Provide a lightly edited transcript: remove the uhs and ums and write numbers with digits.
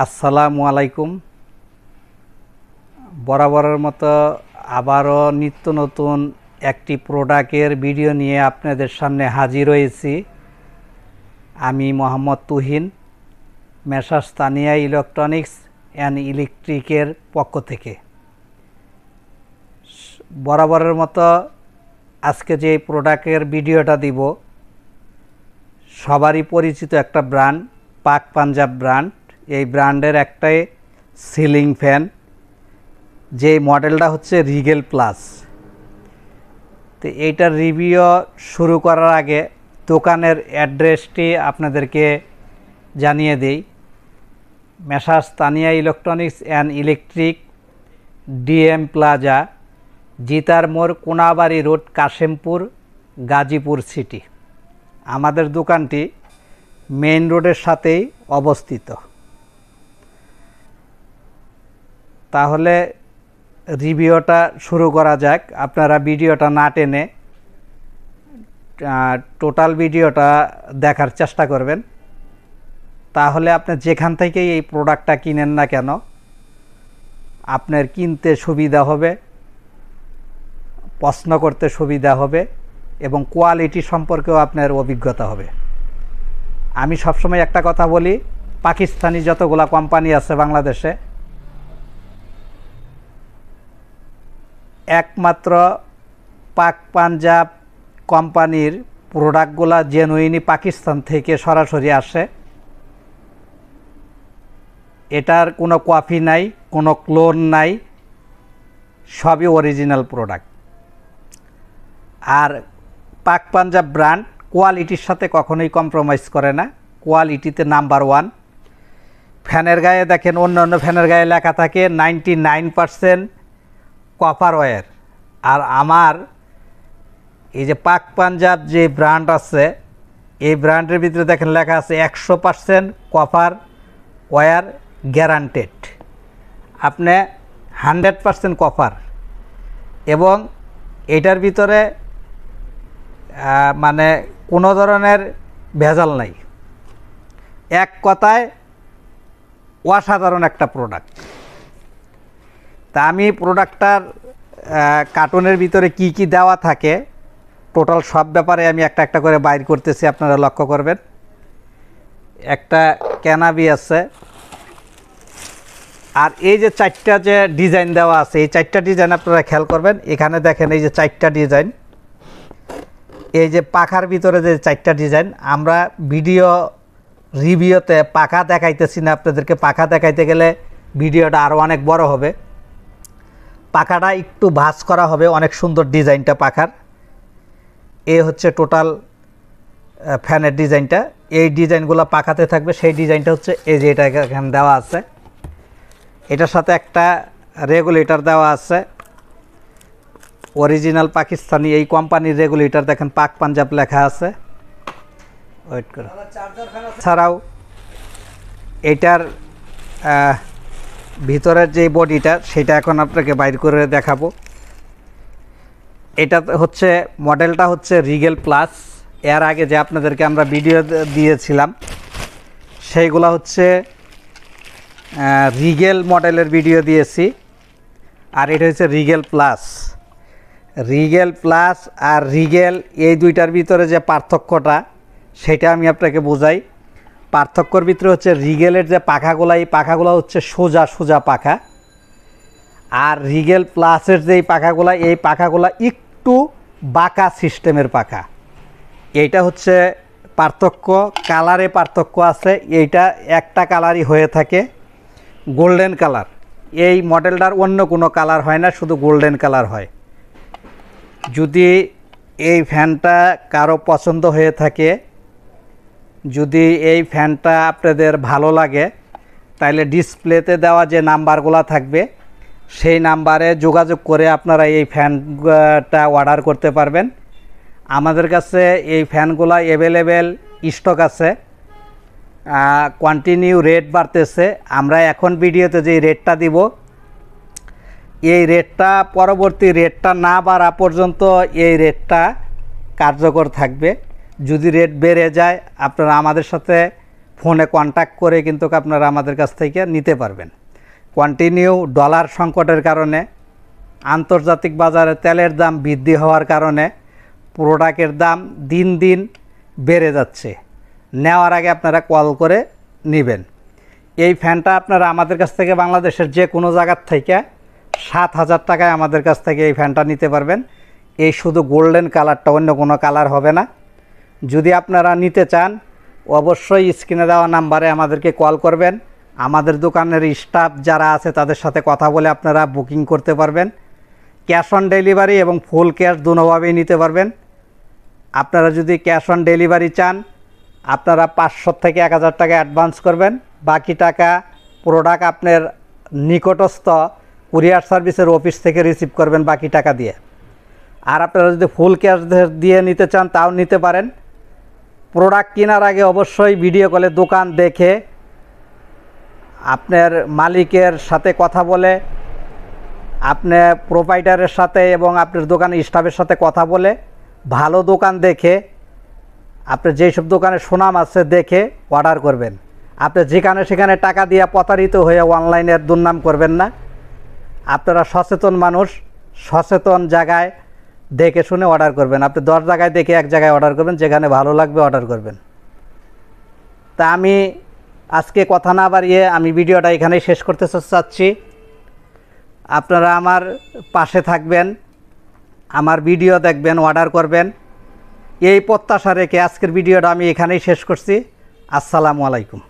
আসসালামু আলাইকুম। বরাবরের মতো আবারও নিত্য নতুন একটি প্রোডাক্টের ভিডিও নিয়ে আপনাদের সামনে হাজির হয়েছি। আমি Mohammad Tuhin, messrs Tania electronics and ইলেকট্রিকের পক্ষ থেকে। বরাবরের মতো আজকে যে প্রোডাক্টের ভিডিওটা দিব, সবারই পরিচিত একটা ব্র্যান্ড, পাক পাঞ্জাব ব্র্যান্ড। এই ব্র্যান্ডের একটাই সিলিং ফ্যান, যে মডেলটা হচ্ছে রিগেল প্লাস। তো এইটার রিভিউ শুরু করার আগে দোকানের অ্যাড্রেসটি আপনাদেরকে জানিয়ে দেই। Messrs Tania electronics and electric, DM plaza, Jitar মোড়, কোনাবাড়ি রোড, কাশিমপুর, গাজীপুর সিটি। আমাদের দোকানটি মেইন রোডের সাথেই অবস্থিত। তাহলে রিভিউটা শুরু করা যাক। আপনারা ভিডিওটা না টেনে টোটাল ভিডিওটা দেখার চেষ্টা করবেন, তাহলে আপনি যেখান থেকেই এই প্রোডাক্টটা কিনেন না কেন আপনার কিনতে সুবিধা হবে, প্রশ্ন করতে সুবিধা হবে এবং কোয়ালিটি সম্পর্কেও আপনার অভিজ্ঞতা হবে। আমি সবসময় একটা কথা বলি, পাকিস্তানি যতগুলা কোম্পানি আছে বাংলাদেশে, একমাত্র পাক পাঞ্জাব কোম্পানির প্রোডাক্টগুলা জেনুইনই পাকিস্তান থেকে সরাসরি আসে। এটার কোনো কপি নাই, কোনো ক্লোন নাই, সবই অরিজিনাল প্রোডাক্ট। আর পাক পাঞ্জাব ব্র্যান্ড কোয়ালিটির সাথে কখনোই কম্প্রোমাইজ করে না, কোয়ালিটিতে নাম্বার 1। ফ্যানের গায়ে দেখেন, অন্য অন্য ফ্যানের গায়ে লেখা থাকে 99% কপার ওয়্যার, আর আমার এই যে পাক পাঞ্জাব যে ব্র্যান্ড আছে, এই ব্র্যান্ডের ভিতরে দেখেন লেখা আছে 100% কপার ওয়্যার গ্যারান্টেড। আপনি 100% কপার, এবং এটার ভিতরে মানে কোনো ধরনের ভেজাল নাই। এক কথায় অসাধারণ একটা প্রোডাক্ট। তা আমি প্রোডাক্টটার কার্টুনের ভিতরে কি কি দেওয়া থাকে টোটাল সব ব্যাপারে আমি একটা একটা করে বাইর করতেছি, আপনারা লক্ষ্য করবেন। একটা ক্যানাবি আছে, আর এই যে 4টা যে ডিজাইন দেওয়া আছে, এই 4টা ডিজাইন আপনারা খেয়াল করবেন। এখানে দেখেন এই যে 4টা ডিজাইন, এই যে পাখার ভিতরে যে 4টা ডিজাইন। আমরা ভিডিও রিভিউতে পাখা দেখাইতেছি না আপনাদেরকে, পাখা দেখাইতে গেলে ভিডিওটা আরও অনেক বড় হবে। পাখাটা একটু ভাঁজ করা হবে, অনেক সুন্দর ডিজাইনটা পাখার। এই হচ্ছে টোটাল ফ্যানের ডিজাইনটা। এই ডিজাইনগুলো পাখাতে থাকবে, সেই ডিজাইনটা হচ্ছে এই যে এটা এখানে দেওয়া আছে। এটার সাথে একটা রেগুলেটর দেওয়া আছে, অরিজিনাল পাকিস্তানি এই কোম্পানির রেগুলেটর। দেখেন পাক পাঞ্জাব লেখা আছে। ওয়েট করে ছাড়াও এটার ভিতরের যে বডিটা, সেটা এখন আপনাকে বাইর করে দেখাবো। এটা হচ্ছে মডেলটা হচ্ছে রিগেল প্লাস। এর আগে যে আপনাদেরকে আমরা ভিডিও দিয়েছিলাম সেইগুলো হচ্ছে রিগেল মডেলের ভিডিও দিয়েছি, আর এটা হচ্ছে রিগেল প্লাস। রিগেল প্লাস আর রিগেল, এই দুইটার ভিতরে যে পার্থক্যটা সেটা আমি আপনাকে বোঝাই। পার্থক্যর ভিতরে হচ্ছে রিগেলের যে পাখাগুলো, এই পাখাগুলো হচ্ছে সোজা সোজা পাখা, আর রিগেল প্লাসের যেই পাখাগুলো, এই পাখাগুলো একটু বাঁকা সিস্টেমের পাখা। এইটা হচ্ছে পার্থক্য। কালারে পার্থক্য আছে, এইটা একটা কালারই হয়ে থাকে, গোল্ডেন কালার। এই মডেলটার অন্য কোনো কালার হয় না, শুধু গোল্ডেন কালার হয়। যদি এই ফ্যানটা কারো পছন্দ হয়ে থাকে, যদি এই ফ্যানটা আপনাদের ভালো লাগে, তাহলে ডিসপ্লেতে দেওয়া যে নাম্বারগুলো থাকবে সেই নাম্বারে যোগাযোগ করে আপনারা এই ফ্যানটা অর্ডার করতে পারবেন। আমাদের কাছে এই ফ্যানগুলো অ্যাভেলেবেল স্টক আছে, কন্টিনিউ রেট বাড়তেছে। আমরা এখন ভিডিওতে যে রেটটা দিব, এই রেটটা পরবর্তী রেটটা না বাড়া পর্যন্ত এই রেটটা কার্যকর থাকবে। যদি রেট বেড়ে যায় আপনারা আমাদের সাথে ফোনে কন্ট্যাক্ট করে কিন্তু আপনারা আমাদের কাছ থেকে নিতে পারবেন। কন্টিনিউ ডলার সংকটের কারণে, আন্তর্জাতিক বাজারে তেলের দাম বৃদ্ধি হওয়ার কারণে প্রোডাক্টের দাম দিন দিন বেড়ে যাচ্ছে। নেওয়ার আগে আপনারা কল করে নেবেন। এই ফ্যানটা আপনারা আমাদের কাছ থেকে বাংলাদেশের যে কোনো জায়গার থেকে 7,000 টাকায় আমাদের কাছ থেকে এই ফ্যানটা নিতে পারবেন। এই শুধু গোল্ডেন কালারটা, অন্য কোনো কালার হবে না। যদি আপনারা নিতে চান অবশ্যই স্ক্রিনে দেওয়া নাম্বারে আমাদেরকে কল করবেন। আমাদের দোকানের স্টাফ যারা আছে তাদের সাথে কথা বলে আপনারা বুকিং করতে পারবেন। ক্যাশ অন ডেলিভারি এবং ফুল ক্যাশ দুটোভাবেই নিতে পারবেন। আপনারা যদি ক্যাশ অন ডেলিভারি চান আপনারা 500 থেকে 1000 টাকা অ্যাডভান্স করবেন, বাকি টাকা প্রোডাক্ট আপনার নিকটস্থ কুরিয়ার সার্ভিসের অফিস থেকে রিসিভ করবেন বাকি টাকা দিয়ে। আর আপনারা যদি ফুল ক্যাশ দিয়ে নিতে চান তাও নিতে পারেন। প্রোডাক্ট কেনার আগে অবশ্যই ভিডিও কলে দোকান দেখে আপনার মালিকের সাথে কথা বলে, আপনার প্রোভাইডারের সাথে এবং আপনার দোকানের স্টাফের সাথে কথা বলে ভালো দোকান দেখে, আপনার যেসব দোকানে সুনাম আছে দেখে অর্ডার করবেন। আপনি যেখানে সেখানে টাকা দিয়ে প্রতারিত হয়ে অনলাইনের দুর্নাম করবেন না। আপনারা সচেতন মানুষ, সচেতন জায়গায় দেখে শুনে অর্ডার করবেন। আপনি 10 জায়গায় দেখে এক জায়গায় অর্ডার করবেন, যেখানে ভালো লাগবে অর্ডার করবেন। তা আমি আজকে কথা না বাড়িয়ে আমি ভিডিওটা এখানেই শেষ করতে চাচ্ছি। আপনারা আমার পাশে থাকবেন, আমার ভিডিও দেখবেন, অর্ডার করবেন, এই প্রত্যাশা রেখে আজকের ভিডিওটা আমি এখানেই শেষ করছি। আসসালামু আলাইকুম।